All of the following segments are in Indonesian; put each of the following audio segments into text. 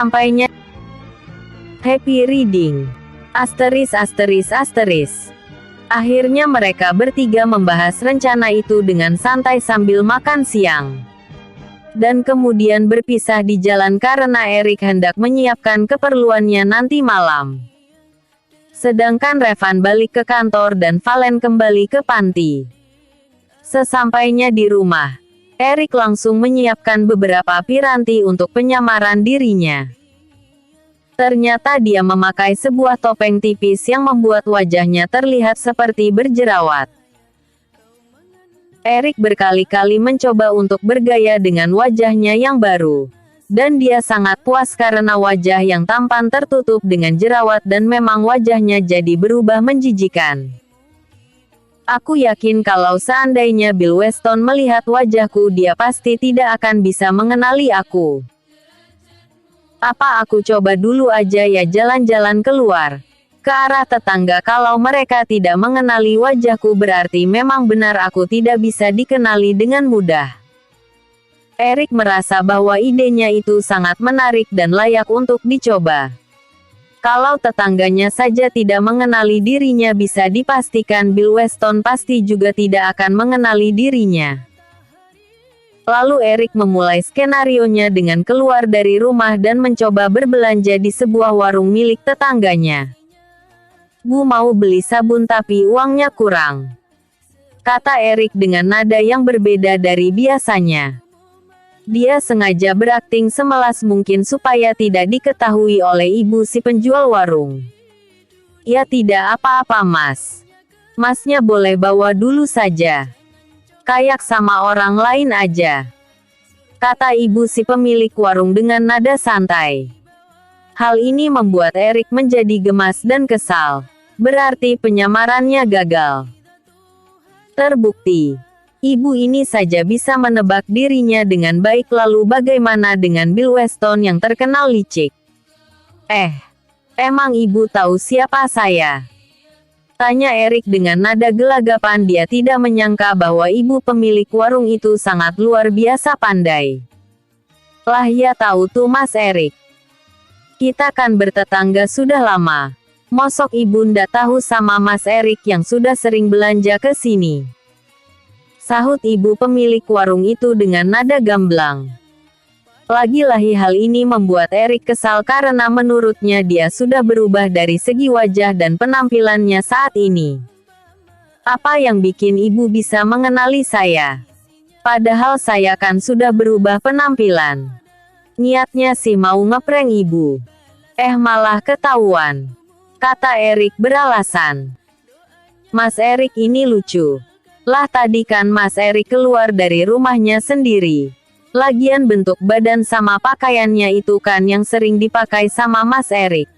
Sampainya happy reading. Asteris asteris asteris. Akhirnya mereka bertiga membahas rencana itu dengan santai sambil makan siang. Dan kemudian berpisah di jalan karena Erik hendak menyiapkan keperluannya nanti malam. Sedangkan Revan balik ke kantor dan Valen kembali ke panti. Sesampainya di rumah, Erik langsung menyiapkan beberapa piranti untuk penyamaran dirinya. Ternyata dia memakai sebuah topeng tipis yang membuat wajahnya terlihat seperti berjerawat. Erik berkali-kali mencoba untuk bergaya dengan wajahnya yang baru. Dan dia sangat puas karena wajah yang tampan tertutup dengan jerawat dan memang wajahnya jadi berubah menjijikan. Aku yakin kalau seandainya Bill Weston melihat wajahku dia pasti tidak akan bisa mengenali aku. Apa aku coba dulu aja ya jalan-jalan keluar ke arah tetangga, kalau mereka tidak mengenali wajahku berarti memang benar aku tidak bisa dikenali dengan mudah. Erik merasa bahwa idenya itu sangat menarik dan layak untuk dicoba. Kalau tetangganya saja tidak mengenali dirinya, bisa dipastikan Bill Weston pasti juga tidak akan mengenali dirinya. Lalu Erik memulai skenarionya dengan keluar dari rumah dan mencoba berbelanja di sebuah warung milik tetangganya. "Bu mau beli sabun tapi uangnya kurang," kata Erik dengan nada yang berbeda dari biasanya. Dia sengaja berakting semelas mungkin supaya tidak diketahui oleh ibu si penjual warung. "Ya tidak apa-apa mas. Masnya boleh bawa dulu saja. Kayak sama orang lain aja," kata ibu si pemilik warung dengan nada santai. Hal ini membuat Erik menjadi gemas dan kesal. Berarti penyamarannya gagal. Terbukti. Ibu ini saja bisa menebak dirinya dengan baik, lalu bagaimana dengan Bill Weston yang terkenal licik? Emang ibu tahu siapa saya?" tanya Erik dengan nada gelagapan. Dia tidak menyangka bahwa ibu pemilik warung itu sangat luar biasa pandai. "Lah ya tahu tuh mas Erik. Kita kan bertetangga sudah lama. Mosok ibu ndak tahu sama mas Erik yang sudah sering belanja ke sini?" sahut ibu pemilik warung itu dengan nada gamblang. Lagi-lagi hal ini membuat Erik kesal karena menurutnya dia sudah berubah dari segi wajah dan penampilannya saat ini. "Apa yang bikin ibu bisa mengenali saya? Padahal saya kan sudah berubah penampilan. Niatnya sih mau ngeprank ibu. Malah ketahuan," kata Erik beralasan. Mas Erik ini lucu. Lah tadi kan Mas Erik keluar dari rumahnya sendiri. Lagian bentuk badan sama pakaiannya itu kan yang sering dipakai sama Mas Erik.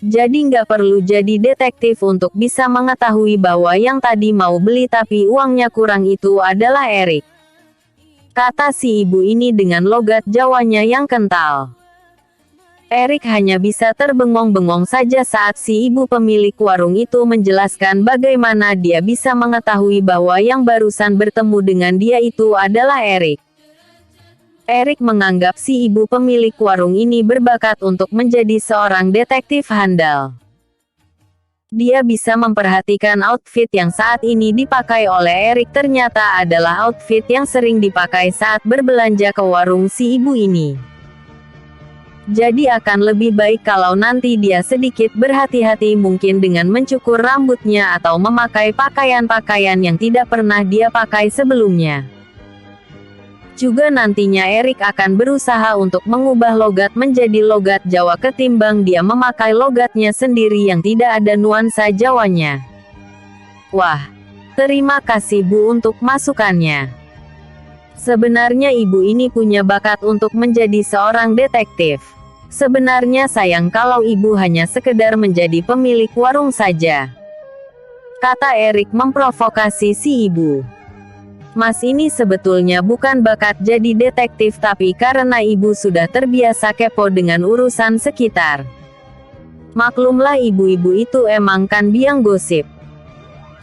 Jadi nggak perlu jadi detektif untuk bisa mengetahui bahwa yang tadi mau beli tapi uangnya kurang itu adalah Erik, kata si ibu ini dengan logat Jawanya yang kental. Erik hanya bisa terbengong-bengong saja saat si ibu pemilik warung itu menjelaskan bagaimana dia bisa mengetahui bahwa yang barusan bertemu dengan dia itu adalah Erik. Erik menganggap si ibu pemilik warung ini berbakat untuk menjadi seorang detektif handal. Dia bisa memperhatikan outfit yang saat ini dipakai oleh Erik ternyata adalah outfit yang sering dipakai saat berbelanja ke warung si ibu ini. Jadi akan lebih baik kalau nanti dia sedikit berhati-hati mungkin dengan mencukur rambutnya atau memakai pakaian-pakaian yang tidak pernah dia pakai sebelumnya. Juga nantinya Erik akan berusaha untuk mengubah logat menjadi logat Jawa ketimbang dia memakai logatnya sendiri yang tidak ada nuansa Jawanya. Wah, terima kasih Bu untuk masukannya. Sebenarnya ibu ini punya bakat untuk menjadi seorang detektif. Sebenarnya sayang kalau ibu hanya sekedar menjadi pemilik warung saja, kata Erik memprovokasi si ibu. Mas ini sebetulnya bukan bakat jadi detektif tapi karena ibu sudah terbiasa kepo dengan urusan sekitar. Maklumlah ibu-ibu itu emang kan biang gosip.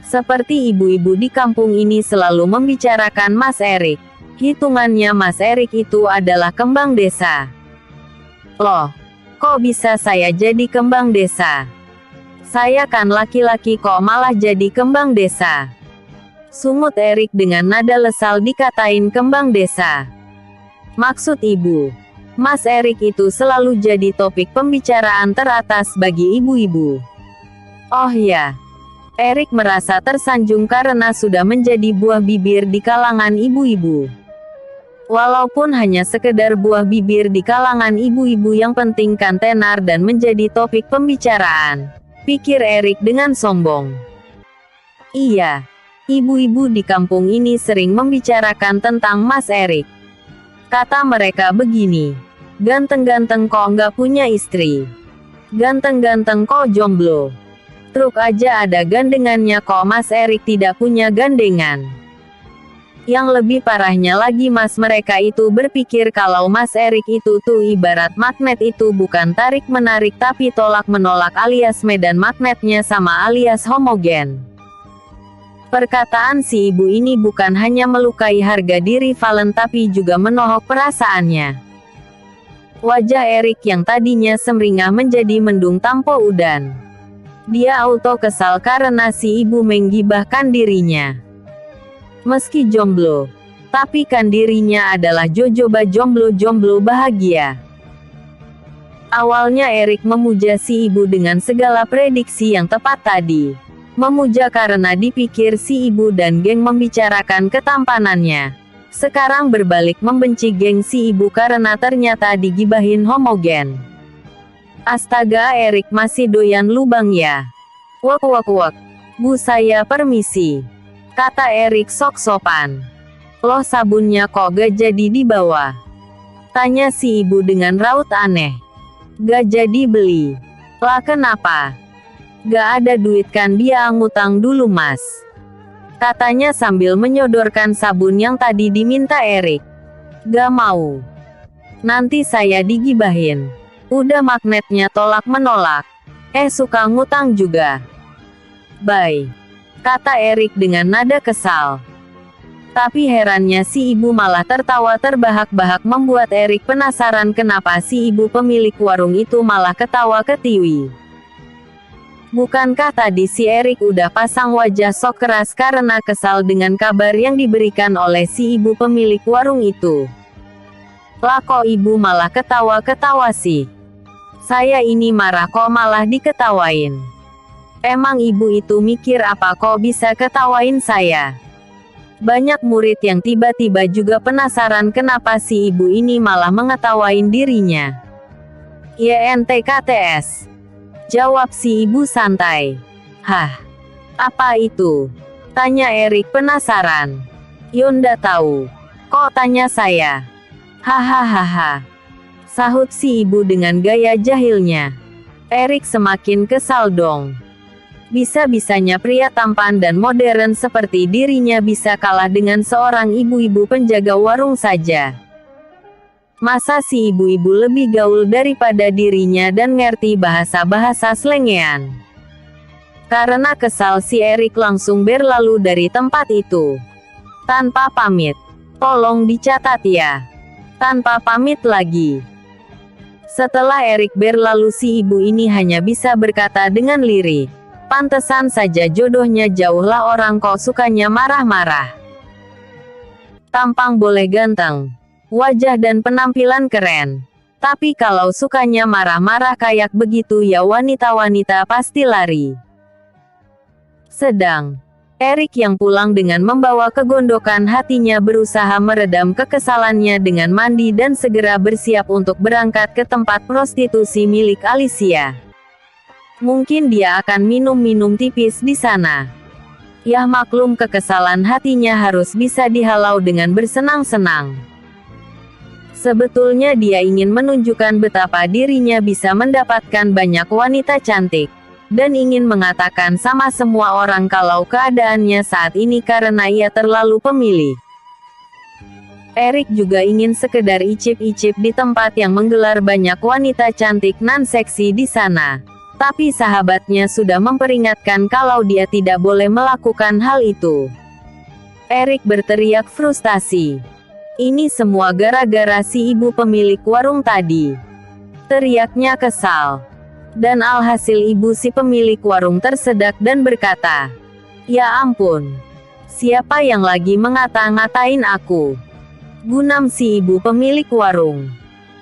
Seperti ibu-ibu di kampung ini selalu membicarakan Mas Erik. Hitungannya Mas Erik itu adalah kembang desa. Loh, kok bisa saya jadi kembang desa? Saya kan laki-laki kok malah jadi kembang desa? Sungut Erik dengan nada lesal dikatain kembang desa. Maksud ibu, Mas Erik itu selalu jadi topik pembicaraan teratas bagi ibu-ibu. Oh ya, Erik merasa tersanjung karena sudah menjadi buah bibir di kalangan ibu-ibu. Walaupun hanya sekedar buah bibir di kalangan ibu-ibu, yang penting kan tenar dan menjadi topik pembicaraan, pikir Erik dengan sombong. Iya, ibu-ibu di kampung ini sering membicarakan tentang Mas Erik. Kata mereka begini, ganteng-ganteng kok nggak punya istri. Ganteng-ganteng kok jomblo. Truk aja ada gandengannya kok Mas Erik tidak punya gandengan. Yang lebih parahnya lagi, mas mereka itu berpikir kalau Mas Erik itu tuh ibarat magnet, itu bukan tarik-menarik tapi tolak-menolak alias medan magnetnya sama alias homogen. Perkataan si ibu ini bukan hanya melukai harga diri Valen tapi juga menohok perasaannya. Wajah Erik yang tadinya semringah menjadi mendung tanpa udan. Dia auto kesal karena si ibu menggibahkan dirinya. Meski jomblo, tapi kan dirinya adalah jojoba jomblo-jomblo bahagia. Awalnya Erik memuja si ibu dengan segala prediksi yang tepat tadi. Memuja karena dipikir si ibu dan geng membicarakan ketampanannya. Sekarang berbalik membenci geng si ibu karena ternyata digibahin homogen. Astaga, Erik masih doyan lubang ya. Wak wak wak. Bu, saya permisi, kata Erik sok sopan. Loh, sabunnya kok gak jadi dibawa? Tanya si ibu dengan raut aneh. Gak jadi beli. Lah kenapa? Gak ada duit kan, dia ngutang dulu mas, katanya sambil menyodorkan sabun yang tadi diminta Erik. Gak mau. Nanti saya digibahin. Udah magnetnya tolak menolak. Suka ngutang juga. Bye, kata Erik dengan nada kesal. Tapi herannya si ibu malah tertawa terbahak-bahak, membuat Erik penasaran kenapa si ibu pemilik warung itu malah ketawa ketiwi. Bukankah tadi si Erik udah pasang wajah sok keras karena kesal dengan kabar yang diberikan oleh si ibu pemilik warung itu? Lah kok ibu malah ketawa-ketawa sih? Saya ini marah kok malah diketawain. Emang ibu itu mikir apa kok bisa ketawain saya? Banyak murid yang tiba-tiba juga penasaran kenapa si ibu ini malah mengetawain dirinya. YNTKTS, jawab si ibu santai. Hah? Apa itu? Tanya Erik penasaran. Yonda tahu. Kok tanya saya? Hahaha, sahut si ibu dengan gaya jahilnya. Erik semakin kesal dong. Bisa-bisanya pria tampan dan modern seperti dirinya bisa kalah dengan seorang ibu-ibu penjaga warung saja. Masa si ibu-ibu lebih gaul daripada dirinya dan ngerti bahasa-bahasa slengean? Karena kesal si Erik langsung berlalu dari tempat itu. Tanpa pamit. Tolong dicatat ya. Tanpa pamit lagi. Setelah Erik berlalu, si ibu ini hanya bisa berkata dengan lirik. Pantesan saja jodohnya jauhlah orang kok sukanya marah-marah. Tampang boleh ganteng, wajah dan penampilan keren, tapi kalau sukanya marah-marah kayak begitu ya wanita-wanita pasti lari. Sedang Erik yang pulang dengan membawa kegondokan hatinya berusaha meredam kekesalannya dengan mandi dan segera bersiap untuk berangkat ke tempat prostitusi milik Alicia. Mungkin dia akan minum-minum tipis di sana. Yah, maklum kekesalan hatinya harus bisa dihalau dengan bersenang-senang. Sebetulnya dia ingin menunjukkan betapa dirinya bisa mendapatkan banyak wanita cantik. Dan ingin mengatakan sama semua orang kalau keadaannya saat ini karena ia terlalu pemilih. Erik juga ingin sekedar icip-icip di tempat yang menggelar banyak wanita cantik nan seksi di sana. Tapi sahabatnya sudah memperingatkan kalau dia tidak boleh melakukan hal itu. Erik berteriak frustasi. Ini semua gara-gara si ibu pemilik warung tadi. teriaknya kesal. Dan alhasil ibu si pemilik warung tersedak dan berkata, "Ya ampun, siapa yang lagi ngata-ngatain aku?" Gunam si ibu pemilik warung.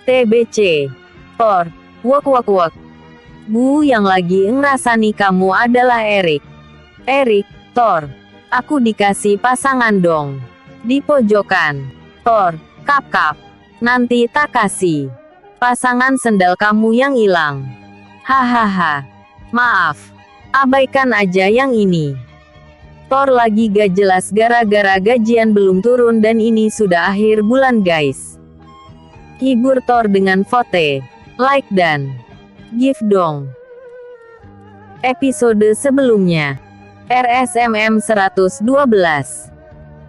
TBC. Thor. Wok wok wok. Bu, yang lagi ngerasani kamu adalah Erik. Erik, Thor. Aku dikasih pasangan dong. Di pojokan. Thor. Kap kap. Nanti tak kasih. Pasangan sendal kamu yang hilang. Hahaha. Maaf. Abaikan aja yang ini. Thor lagi gak jelas gara-gara gajian belum turun dan ini sudah akhir bulan guys. Hibur Thor dengan vote, like dan give dong. Episode sebelumnya. RSMM 112.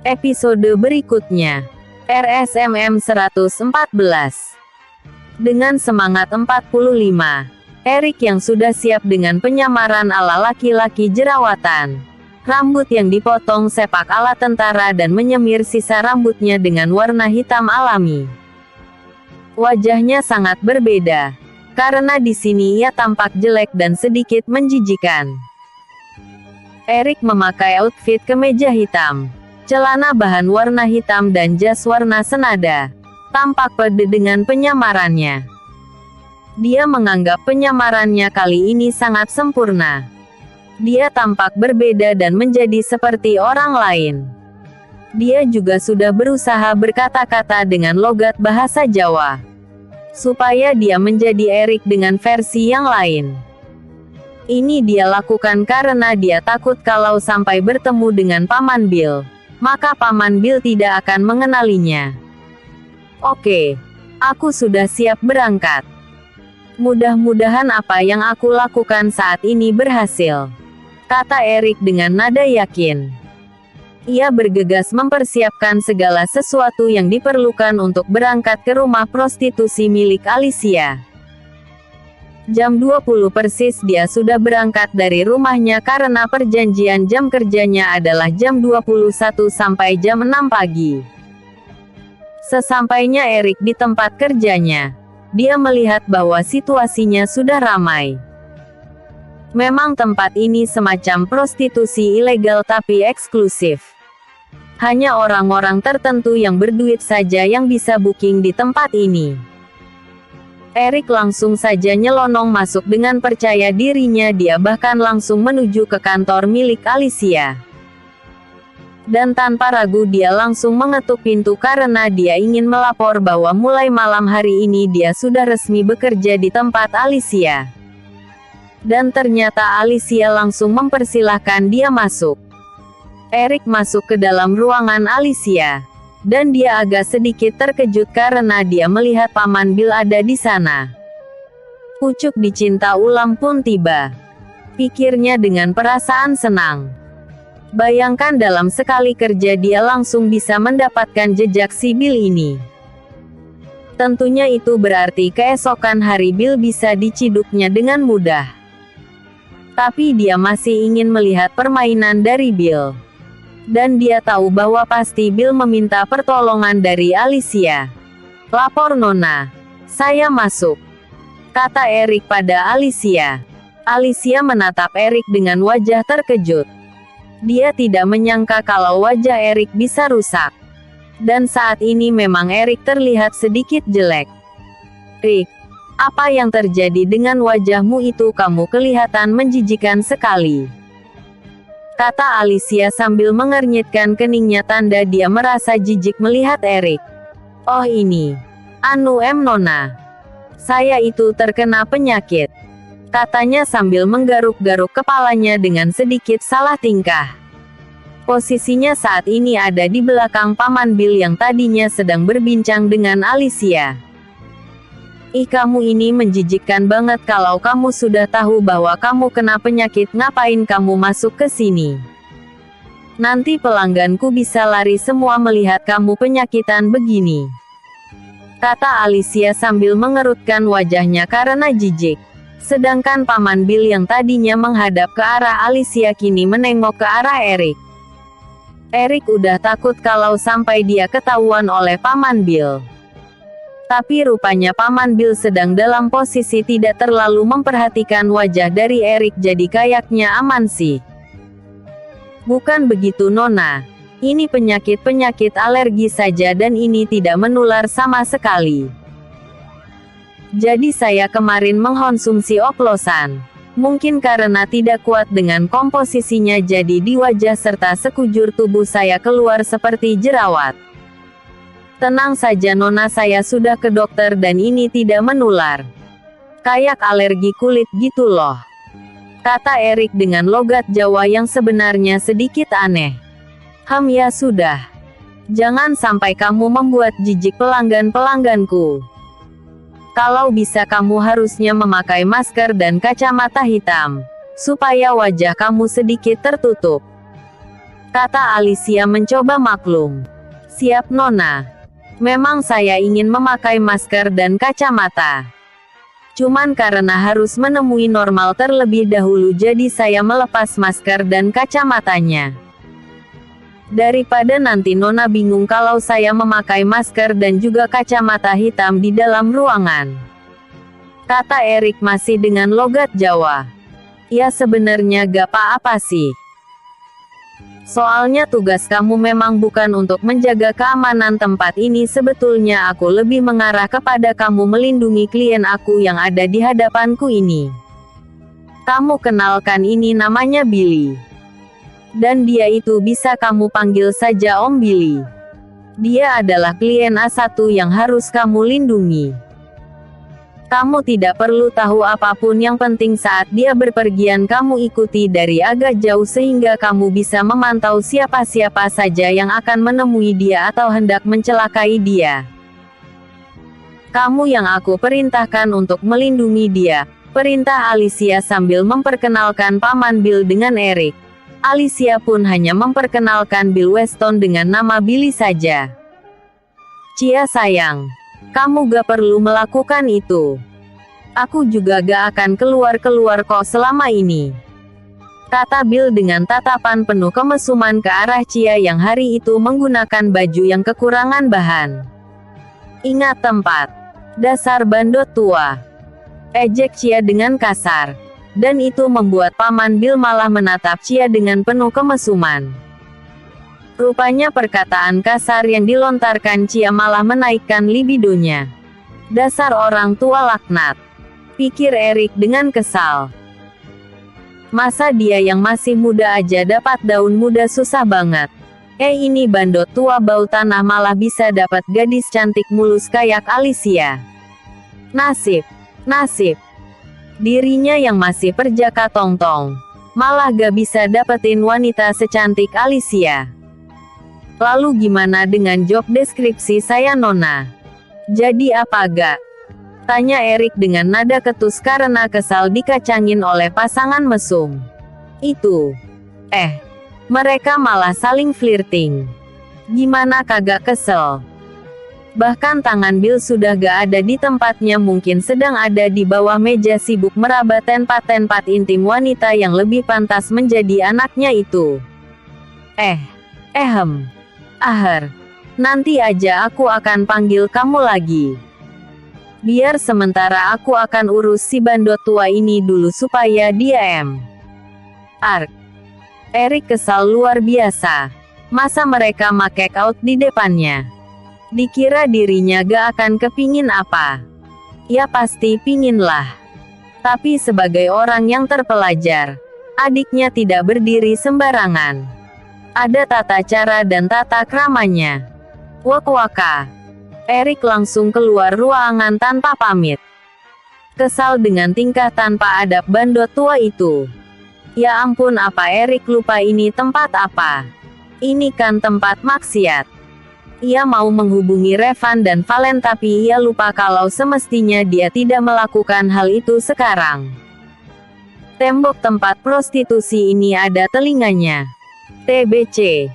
Episode berikutnya. RSMM 114. Dengan semangat 45. Erik yang sudah siap dengan penyamaran ala laki-laki jerawatan. Rambut yang dipotong sepak ala tentara dan menyemir sisa rambutnya dengan warna hitam alami. Wajahnya sangat berbeda, karena di sini ia tampak jelek dan sedikit menjijikan. Erik memakai outfit kemeja hitam, celana bahan warna hitam dan jas warna senada. Tampak pede dengan penyamarannya. Dia menganggap penyamarannya kali ini sangat sempurna. Dia tampak berbeda dan menjadi seperti orang lain. Dia juga sudah berusaha berkata-kata dengan logat bahasa Jawa, supaya dia menjadi Erik dengan versi yang lain. Ini dia lakukan karena dia takut kalau sampai bertemu dengan Paman Bill, maka Paman Bill tidak akan mengenalinya. Oke, aku sudah siap berangkat. Mudah-mudahan apa yang aku lakukan saat ini berhasil, kata Erik dengan nada yakin. Ia bergegas mempersiapkan segala sesuatu yang diperlukan untuk berangkat ke rumah prostitusi milik Alicia. Jam 20 persis dia sudah berangkat dari rumahnya karena perjanjian jam kerjanya adalah jam 21 sampai jam 6 pagi. Sesampainya Erik di tempat kerjanya, dia melihat bahwa situasinya sudah ramai. Memang tempat ini semacam prostitusi ilegal tapi eksklusif. Hanya orang-orang tertentu yang berduit saja yang bisa booking di tempat ini. Erik langsung saja nyelonong masuk dengan percaya dirinya, dia bahkan langsung menuju ke kantor milik Alicia. Dan tanpa ragu dia langsung mengetuk pintu karena dia ingin melapor bahwa mulai malam hari ini dia sudah resmi bekerja di tempat Alicia. Dan ternyata Alicia langsung mempersilahkan dia masuk. Erik masuk ke dalam ruangan Alicia. Dan dia agak sedikit terkejut karena dia melihat Paman Bill ada di sana. Pucuk dicinta ulang pun tiba, pikirnya dengan perasaan senang. Bayangkan dalam sekali kerja dia langsung bisa mendapatkan jejak si Bill ini. Tentunya itu berarti keesokan hari Bill bisa diciduknya dengan mudah. Tapi dia masih ingin melihat permainan dari Bill. Dan dia tahu bahwa pasti Bill meminta pertolongan dari Alicia. Lapor Nona. Saya masuk, kata Erik pada Alicia. Alicia menatap Erik dengan wajah terkejut. Dia tidak menyangka kalau wajah Erik bisa rusak. Dan saat ini memang Erik terlihat sedikit jelek. Rick, apa yang terjadi dengan wajahmu itu? Kamu kelihatan menjijikan sekali, kata Alicia sambil mengernyitkan keningnya tanda dia merasa jijik melihat Erik. Oh ini, Nona. Saya itu terkena penyakit, katanya sambil menggaruk-garuk kepalanya dengan sedikit salah tingkah. Posisinya saat ini ada di belakang Paman Bill yang tadinya sedang berbincang dengan Alicia. Ih, kamu ini menjijikkan banget. Kalau kamu sudah tahu bahwa kamu kena penyakit, ngapain kamu masuk ke sini? Nanti pelangganku bisa lari semua melihat kamu penyakitan begini, kata Alicia sambil mengerutkan wajahnya karena jijik. Sedangkan Paman Bill yang tadinya menghadap ke arah Alicia kini menengok ke arah Erik. Erik udah takut kalau sampai dia ketahuan oleh Paman Bill. Tapi rupanya Paman Bill sedang dalam posisi tidak terlalu memperhatikan wajah dari Erik, jadi kayaknya aman sih. Bukan begitu Nona. Ini penyakit-penyakit alergi saja dan ini tidak menular sama sekali. Jadi saya kemarin mengkonsumsi oplosan. Mungkin karena tidak kuat dengan komposisinya, jadi di wajah serta sekujur tubuh saya keluar seperti jerawat. Tenang saja Nona, saya sudah ke dokter dan ini tidak menular. Kayak alergi kulit gitu loh, kata Erik dengan logat Jawa yang sebenarnya sedikit aneh. Ya sudah. Jangan sampai kamu membuat jijik pelanggan-pelangganku. Kalau bisa kamu harusnya memakai masker dan kacamata hitam, supaya wajah kamu sedikit tertutup, kata Alicia mencoba maklum. Siap Nona. Memang saya ingin memakai masker dan kacamata. Cuman karena harus menemui normal terlebih dahulu, jadi saya melepas masker dan kacamatanya. Daripada nanti Nona bingung kalau saya memakai masker dan juga kacamata hitam di dalam ruangan, kata Erik masih dengan logat Jawa. Ya sebenarnya gak apa-apa sih. Soalnya tugas kamu memang bukan untuk menjaga keamanan tempat ini. Sebetulnya aku lebih mengarah kepada kamu melindungi klien aku yang ada di hadapanku ini. Kamu kenalkan, ini namanya Billy. Dan dia itu bisa kamu panggil saja Om Billy. Dia adalah klien A1 yang harus kamu lindungi. Kamu tidak perlu tahu apapun, yang penting saat dia berpergian kamu ikuti dari agak jauh sehingga kamu bisa memantau siapa-siapa saja yang akan menemui dia atau hendak mencelakai dia. Kamu yang aku perintahkan untuk melindungi dia, perintah Alicia sambil memperkenalkan Paman Bill dengan Erik. Alicia pun hanya memperkenalkan Bill Weston dengan nama Billy saja. Cia sayang, kamu gak perlu melakukan itu. Aku juga gak akan keluar-keluar kok selama ini, kata Bill dengan tatapan penuh kemesuman ke arah Cia yang hari itu menggunakan baju yang kekurangan bahan. Ingat tempat. Dasar bandot tua, ejek Cia dengan kasar. Dan itu membuat Paman Bill malah menatap Cia dengan penuh kemesuman. Rupanya perkataan kasar yang dilontarkan Cia malah menaikkan libidonya. Dasar orang tua laknat, pikir Erik dengan kesal. Masa dia yang masih muda aja dapat daun muda susah banget. Ini bandot tua bau tanah malah bisa dapat gadis cantik mulus kayak Alicia. Nasib, nasib. Dirinya yang masih perjaka tongtong, malah gak bisa dapetin wanita secantik Alicia. Lalu gimana dengan job deskripsi saya Nona? Jadi apa gak? Tanya Erik dengan nada ketus karena kesal dikacangin oleh pasangan mesum itu. Mereka malah saling flirting. Gimana kagak kesel? Bahkan tangan Bill sudah gak ada di tempatnya, mungkin sedang ada di bawah meja sibuk meraba tempat-tempat intim wanita yang lebih pantas menjadi anaknya itu. Nanti aja aku akan panggil kamu lagi. Biar sementara aku akan urus si bandot tua ini dulu supaya dia Erik kesal luar biasa. Masa mereka make out di depannya? Dikira dirinya gak akan kepingin apa? Ya pasti pingin lah. Tapi sebagai orang yang terpelajar, adiknya tidak berdiri sembarangan. Ada tata cara dan tata kramanya. Waka. Erik langsung keluar ruangan tanpa pamit. Kesal dengan tingkah tanpa adab bandot tua itu. Ya ampun, apa Erik lupa ini tempat apa? Ini kan tempat maksiat. Ia mau menghubungi Revan dan Valen tapi ia lupa kalau semestinya dia tidak melakukan hal itu sekarang. Tembok tempat prostitusi ini ada telinganya. TBC.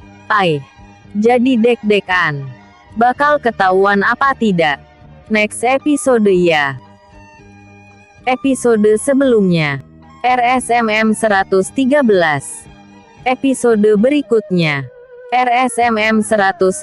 Jadi deg-degan. Bakal ketahuan apa tidak? Next episode ya. Episode sebelumnya. RSMM 113. Episode berikutnya. RSMM 100.